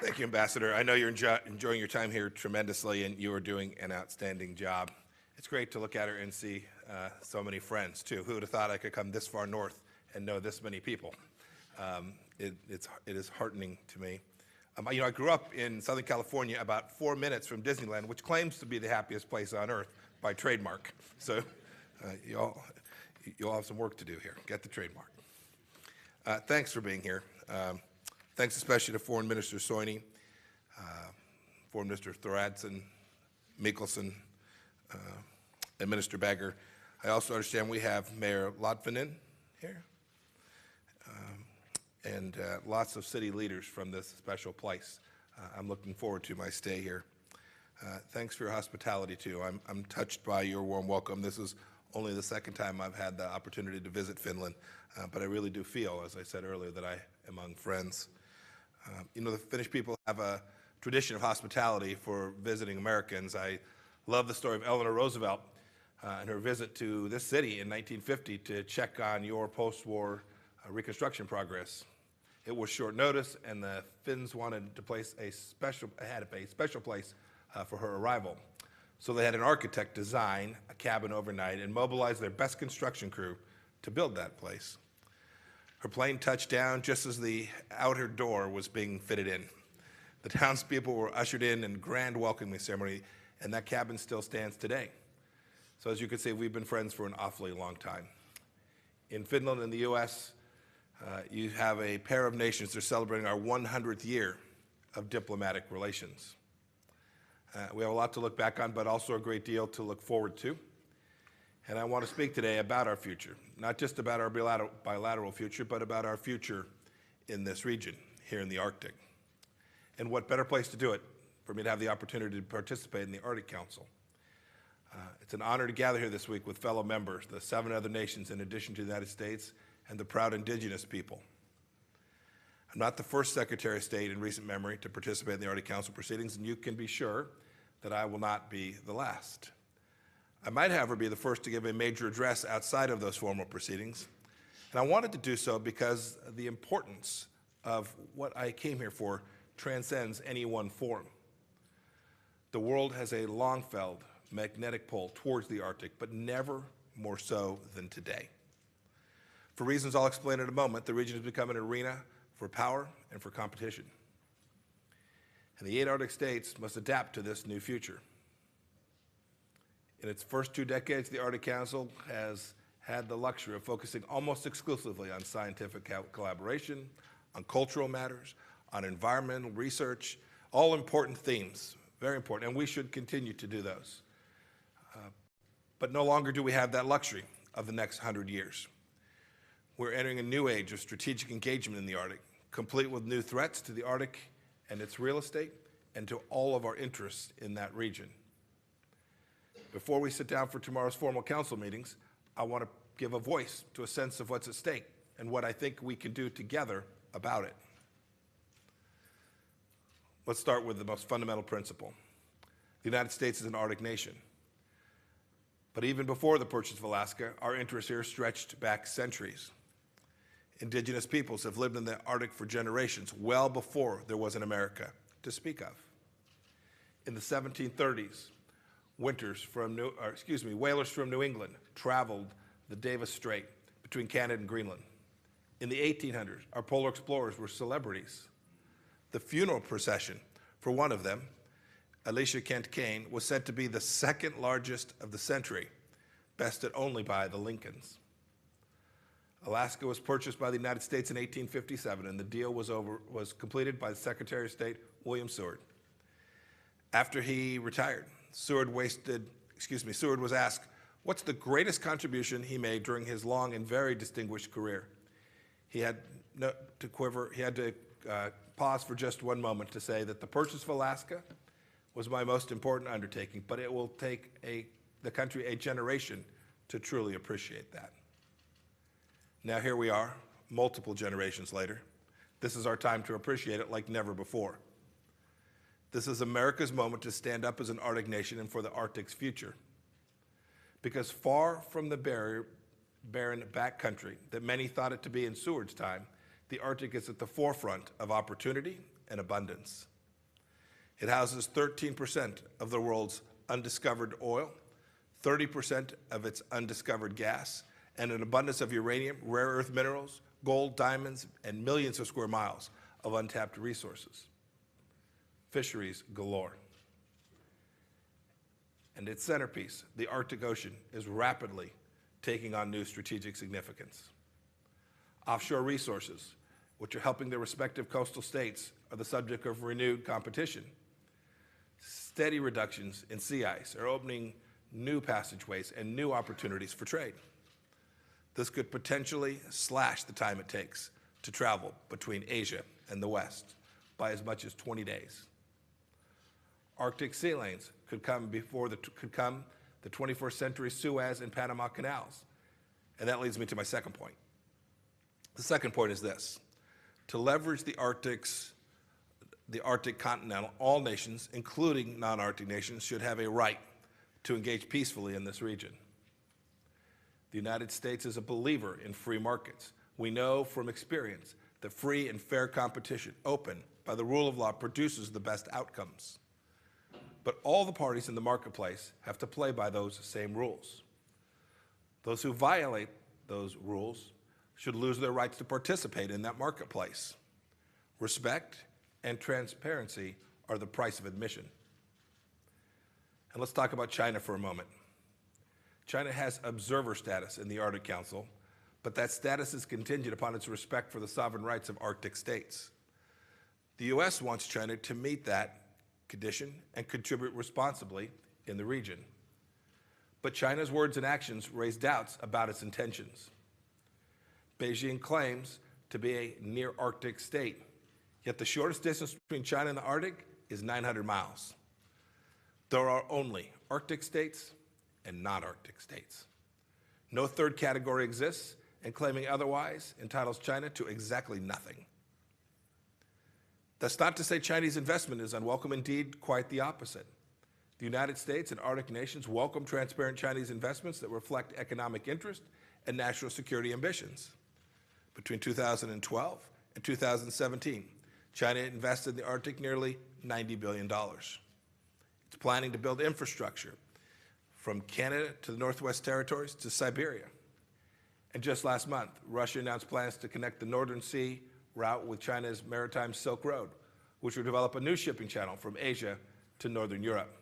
Thank you, Ambassador. I know you're enjoying your time here tremendously, and you are doing an outstanding job. It's great to look at her and see so many friends, too. Who would have thought I could come this far north and know this many people? It is heartening to me. I grew up in Southern California, about 4 minutes from Disneyland, which claims to be the happiest place on earth by trademark. So you'll have some work to do here. Get the trademark. Thanks for being here. Thanks especially to Foreign Minister Soini, Foreign Minister Thoraldsen, Mikkelsen, and Minister Bagger. I also understand we have Mayor Latvinen here, and lots of city leaders from this special place. I'm looking forward to my stay here. Thanks for your hospitality, too. I'm touched by your warm welcome. This is only the second time I've had the opportunity to visit Finland, but I really do feel, as I said earlier, that I am among friends. The Finnish people have a tradition of hospitality for visiting Americans. I love the story of Eleanor Roosevelt and her visit to this city in 1950 to check on your post-war Reconstruction progress. It was short notice, and the Finns wanted to place a special place for her arrival. So they had an architect design a cabin overnight and mobilize their best construction crew to build that place. Her plane touched down just as the outer door was being fitted in. The townspeople were ushered in grand welcoming ceremony, and that cabin still stands today. So as you can see, we've been friends for an awfully long time. In Finland and the U.S., you have a pair of nations that are celebrating our 100th year of diplomatic relations. We have a lot to look back on, but also a great deal to look forward to. And I want to speak today about our future, not just about our bilateral future, but about our future in this region, here in the Arctic. And what better place to do it for me to have the opportunity to participate in the Arctic Council. It's an honor to gather here this week with fellow members, the 7 other nations in addition to the United States, and the proud indigenous people. I'm not the first Secretary of State in recent memory to participate in the Arctic Council proceedings, and you can be sure that I will not be the last. I might, however, be the first to give a major address outside of those formal proceedings, and I wanted to do so because the importance of what I came here for transcends any one forum. The world has a long-felt magnetic pull towards the Arctic, but never more so than today. For reasons I'll explain in a moment, the region has become an arena for power and for competition. And the 8 Arctic states must adapt to this new future. In its first 2 decades, the Arctic Council has had the luxury of focusing almost exclusively on scientific collaboration, on cultural matters, on environmental research, all important themes, very important, and we should continue to do those. But no longer do we have that luxury of the next 100 years. We're entering a new age of strategic engagement in the Arctic, complete with new threats to the Arctic and its real estate, and to all of our interests in that region. Before we sit down for tomorrow's formal council meetings, I want to give a voice to a sense of what's at stake and what I think we can do together about it. Let's start with the most fundamental principle. The United States is an Arctic nation. But even before the purchase of Alaska, our interests here stretched back centuries. Indigenous peoples have lived in the Arctic for generations, well before there was an America to speak of. In the 1730s, whalers from New England traveled the Davis Strait between Canada and Greenland. In the 1800s, our polar explorers were celebrities. The funeral procession for one of them, Alicia Kent Kane, was said to be the 2nd largest of the century, bested only by the Lincolns. Alaska was purchased by the United States in 1857, and the deal was completed by Secretary of State William Seward. After he retired, Seward was asked, what's the greatest contribution he made during his long and very distinguished career? He had to pause for just one moment to say that the purchase of Alaska was my most important undertaking, but it will take the country a generation to truly appreciate that. Now here we are, multiple generations later. This is our time to appreciate it like never before. This is America's moment to stand up as an Arctic nation and for the Arctic's future. Because far from the barren backcountry that many thought it to be in Seward's time, the Arctic is at the forefront of opportunity and abundance. It houses 13% of the world's undiscovered oil, 30% of its undiscovered gas, and an abundance of uranium, rare earth minerals, gold, diamonds, and millions of square miles of untapped resources. Fisheries galore. And its centerpiece, the Arctic Ocean, is rapidly taking on new strategic significance. Offshore resources, which are helping their respective coastal states, are the subject of renewed competition. Steady reductions in sea ice are opening new passageways and new opportunities for trade. This could potentially slash the time it takes to travel between Asia and the West by as much as 20 days. Arctic sea lanes could come the 21st century Suez and Panama canals. And that leads me to my second point. The second point is this: to leverage the Arctic continental, all nations, including non-Arctic nations, should have a right to engage peacefully in this region. The United States is a believer in free markets. We know from experience that free and fair competition, open by the rule of law, produces the best outcomes. But all the parties in the marketplace have to play by those same rules. Those who violate those rules should lose their rights to participate in that marketplace. Respect and transparency are the price of admission. And let's talk about China for a moment. China has observer status in the Arctic Council, but that status is contingent upon its respect for the sovereign rights of Arctic states. The U.S. wants China to meet that condition and contribute responsibly in the region. But China's words and actions raise doubts about its intentions. Beijing claims to be a near-Arctic state, yet the shortest distance between China and the Arctic is 900 miles. There are only Arctic states and non-Arctic states. No third category exists, and claiming otherwise entitles China to exactly nothing. That's not to say Chinese investment is unwelcome, indeed, quite the opposite. The United States and Arctic nations welcome transparent Chinese investments that reflect economic interest and national security ambitions. Between 2012 and 2017, China invested in the Arctic nearly $90 billion. It's planning to build infrastructure from Canada to the Northwest Territories to Siberia. And just last month, Russia announced plans to connect the Northern Sea route with China's maritime Silk Road, which would develop a new shipping channel from Asia to Northern Europe.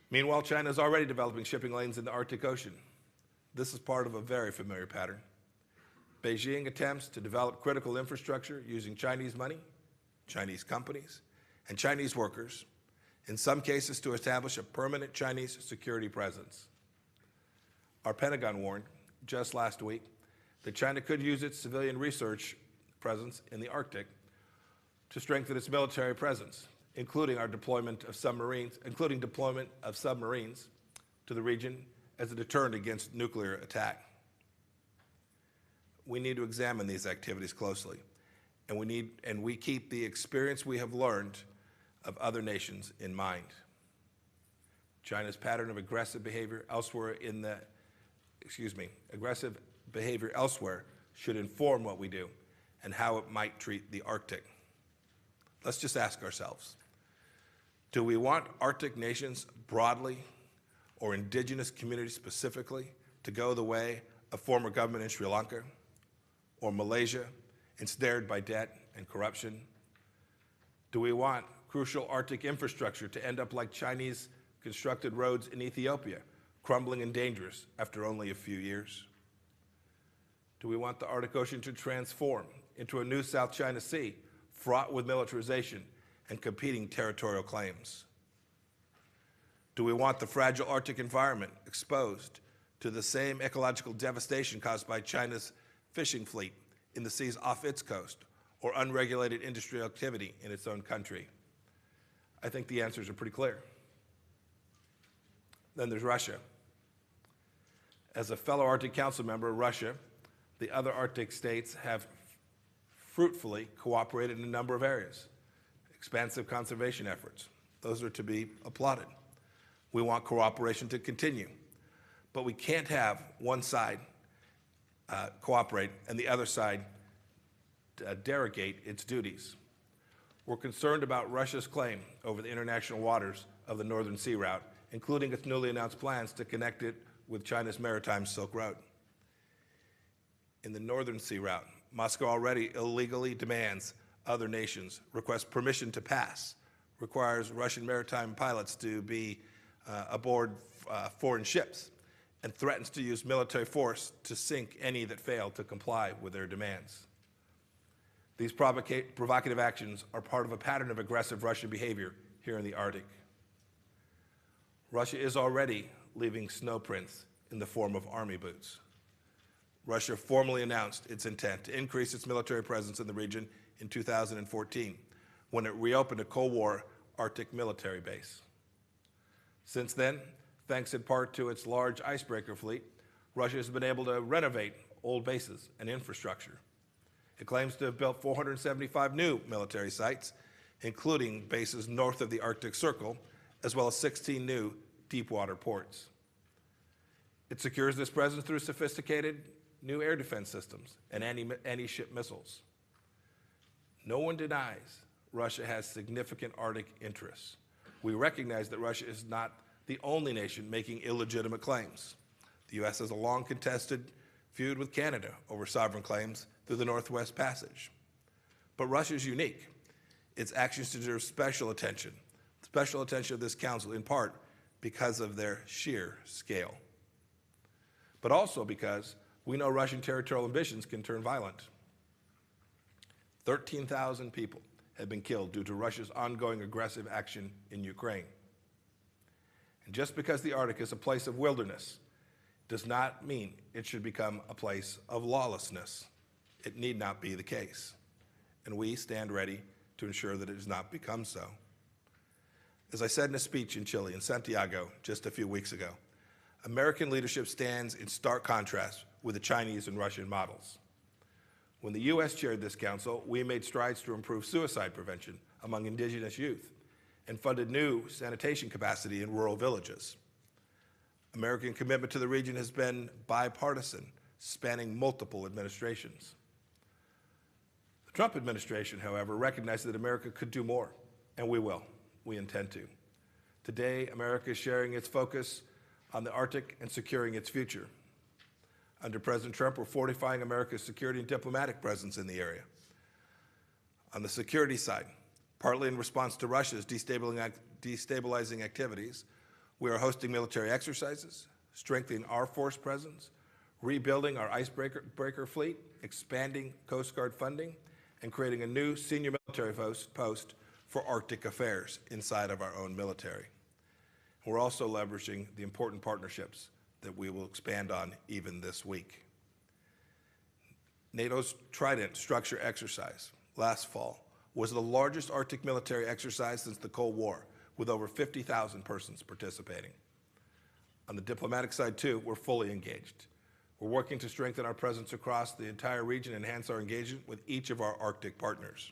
Meanwhile, China is already developing shipping lanes in the Arctic Ocean. This is part of a very familiar pattern. Beijing attempts to develop critical infrastructure using Chinese money, Chinese companies, and Chinese workers, in some cases to establish a permanent Chinese security presence. Our Pentagon warned just last week that China could use its civilian research presence in the Arctic to strengthen its military presence, including deployment of submarines to the region as a deterrent against nuclear attack. We need to examine these activities closely, and we keep the experience we have learned of other nations in mind. China's pattern of aggressive behavior elsewhere should inform what we do and how it might treat the Arctic. Let's just ask ourselves, do we want Arctic nations broadly or indigenous communities specifically to go the way of former government in Sri Lanka or Malaysia, ensnared by debt and corruption? Do we want crucial Arctic infrastructure to end up like Chinese constructed roads in Ethiopia, crumbling and dangerous after only a few years? Do we want the Arctic Ocean to transform into a new South China Sea, fraught with militarization and competing territorial claims? Do we want the fragile Arctic environment exposed to the same ecological devastation caused by China's fishing fleet in the seas off its coast, or unregulated industrial activity in its own country? I think the answers are pretty clear. Then there's Russia. As a fellow Arctic Council member, Russia, the other Arctic states have fruitfully cooperated in a number of areas. Expansive conservation efforts. Those are to be applauded. We want cooperation to continue. But we can't have one side cooperate and the other side derogate its duties. We're concerned about Russia's claim over the international waters of the Northern Sea Route, including its newly announced plans to connect it with China's maritime Silk Road. In the Northern Sea Route, Moscow already illegally demands other nations request permission to pass, requires Russian maritime pilots to be aboard foreign ships, and threatens to use military force to sink any that fail to comply with their demands. These provocative actions are part of a pattern of aggressive Russian behavior here in the Arctic. Russia is already leaving snow prints in the form of army boots. Russia formally announced its intent to increase its military presence in the region in 2014, when it reopened a Cold War Arctic military base. Since then, thanks in part to its large icebreaker fleet, Russia has been able to renovate old bases and infrastructure. It claims to have built 475 new military sites, including bases north of the Arctic Circle, as well as 16 new deep-water ports. It secures this presence through sophisticated new air defense systems and anti-ship missiles. No one denies Russia has significant Arctic interests. We recognize that Russia is not the only nation making illegitimate claims. The U.S. has a long contested feud with Canada over sovereign claims through the Northwest Passage. But Russia is unique. Its actions deserve special attention of this Council, in part because of their sheer scale, but also because we know Russian territorial ambitions can turn violent. 13,000 people have been killed due to Russia's ongoing aggressive action in Ukraine. And just because the Arctic is a place of wilderness does not mean it should become a place of lawlessness. It need not be the case. And we stand ready to ensure that it does not become so. As I said in a speech in Chile, in Santiago, just a few weeks ago, American leadership stands in stark contrast with the Chinese and Russian models. When the U.S. chaired this council, we made strides to improve suicide prevention among indigenous youth and funded new sanitation capacity in rural villages. American commitment to the region has been bipartisan, spanning multiple administrations. The Trump administration, however, recognized that America could do more, and we will. We intend to. Today, America is sharing its focus on the Arctic and securing its future. Under President Trump, we're fortifying America's security and diplomatic presence in the area. On the security side, partly in response to Russia's destabilizing activities, we are hosting military exercises, strengthening our force presence, rebuilding our icebreaker fleet, expanding Coast Guard funding, and creating a new senior military post for Arctic affairs inside of our own military. We're also leveraging the important partnerships that we will expand on even this week. NATO's Trident structure exercise last fall was the largest Arctic military exercise since the Cold War, with over 50,000 persons participating. On the diplomatic side, too, we're fully engaged. We're working to strengthen our presence across the entire region and enhance our engagement with each of our Arctic partners.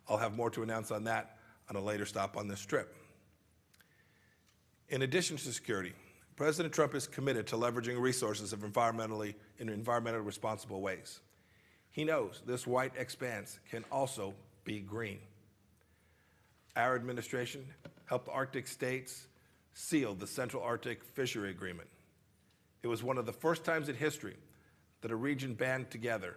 I'll have more to announce on that on a later stop on this trip. In addition to security, President Trump is committed to leveraging resources in environmentally responsible ways. He knows this white expanse can also be green. Our administration helped Arctic states seal the Central Arctic Fishery Agreement. It was one of the first times in history that a region band together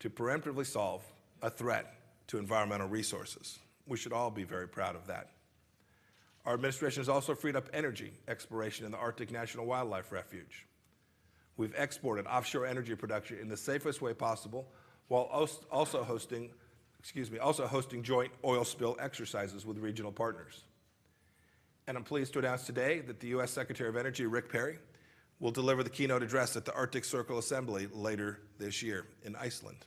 to preemptively solve a threat to environmental resources. We should all be very proud of that. Our administration has also freed up energy exploration in the Arctic National Wildlife Refuge. We've exported offshore energy production in the safest way possible, while also hosting joint oil spill exercises with regional partners. And I'm pleased to announce today that the U.S. Secretary of Energy, Rick Perry, will deliver the keynote address at the Arctic Circle Assembly later this year in Iceland.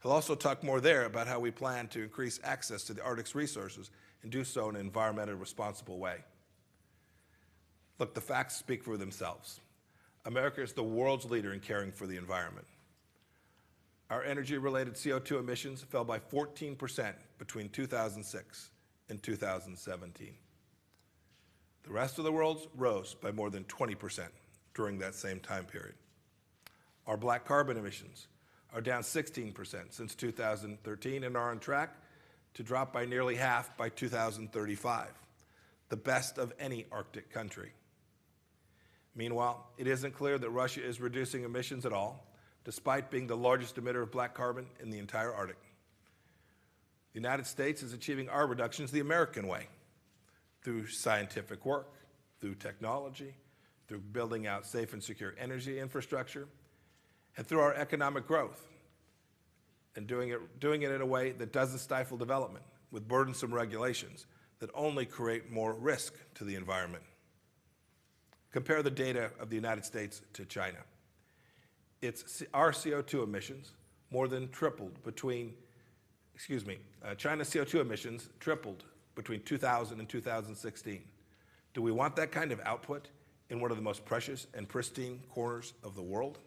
He'll also talk more there about how we plan to increase access to the Arctic's resources and do so in an environmentally responsible way. Look, the facts speak for themselves. America is the world's leader in caring for the environment. Our energy-related CO2 emissions fell by 14% between 2006 and 2017. The rest of the world rose by more than 20% during that same time period. Our black carbon emissions are down 16% since 2013 and are on track to drop by nearly half by 2035, the best of any Arctic country. Meanwhile, it isn't clear that Russia is reducing emissions at all, despite being the largest emitter of black carbon in the entire Arctic. The United States is achieving our reductions the American way, through scientific work, through technology, through building out safe and secure energy infrastructure, and through our economic growth, and doing it in a way that doesn't stifle development with burdensome regulations that only create more risk to the environment. Compare the data of the United States to China. Our CO2 emissions more than tripled between, China's CO2 emissions tripled between 2000 and 2016. Do we want that kind of output in one of the most precious and pristine corners of the world?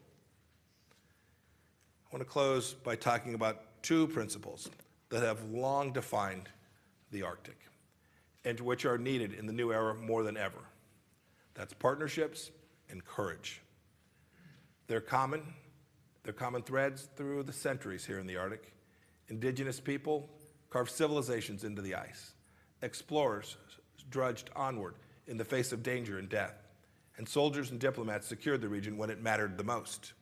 I want to close by talking about two principles that have long defined the Arctic and which are needed in the new era more than ever. That's partnerships and courage. They're common threads through the centuries here in the Arctic. Indigenous people carved civilizations into the ice. Explorers drudged onward in the face of danger and death. And soldiers and diplomats secured the region when it mattered the most.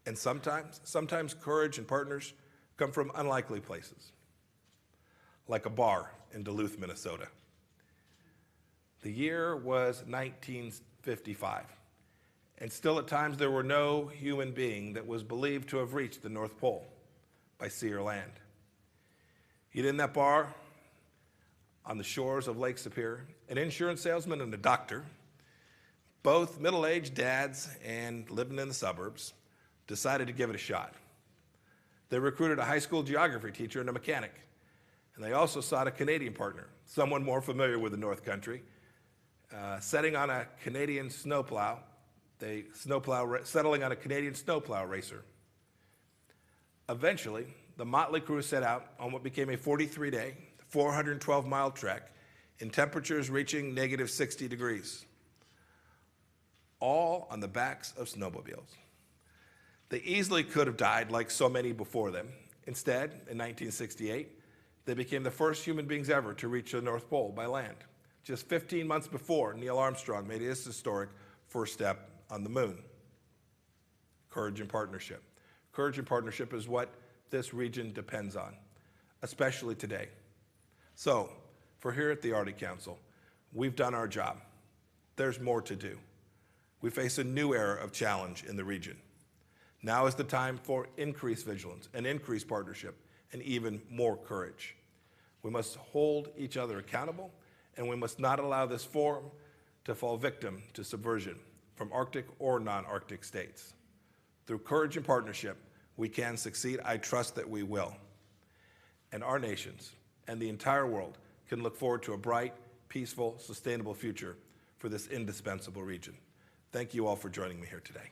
And sometimes courage and partners come from unlikely places, like a bar in Duluth, Minnesota. The year was 1955, and still at times there were no human being that was believed to have reached the North Pole by sea or land. Yet in that bar, on the shores of Lake Superior, an insurance salesman and a doctor, both middle-aged dads and living in the suburbs, decided to give it a shot. They recruited a high school geography teacher and a mechanic, and they also sought a Canadian partner, someone more familiar with the North Country, settling on a Canadian snowplow racer. Eventually, the motley crew set out on what became a 43-day, 412-mile trek in temperatures reaching negative 60 degrees, all on the backs of snowmobiles. They easily could have died like so many before them. Instead, in 1968, they became the first human beings ever to reach the North Pole by land, just 15 months before Neil Armstrong made his historic first step on the moon. Courage and partnership. Courage and partnership is what this region depends on, especially today. So, for here at the Arctic Council, we've done our job. There's more to do. We face a new era of challenge in the region. Now is the time for increased vigilance and increased partnership and even more courage. We must hold each other accountable, and we must not allow this forum to fall victim to subversion from Arctic or non-Arctic states. Through courage and partnership, we can succeed. I trust that we will. And our nations and the entire world can look forward to a bright, peaceful, sustainable future for this indispensable region. Thank you all for joining me here today.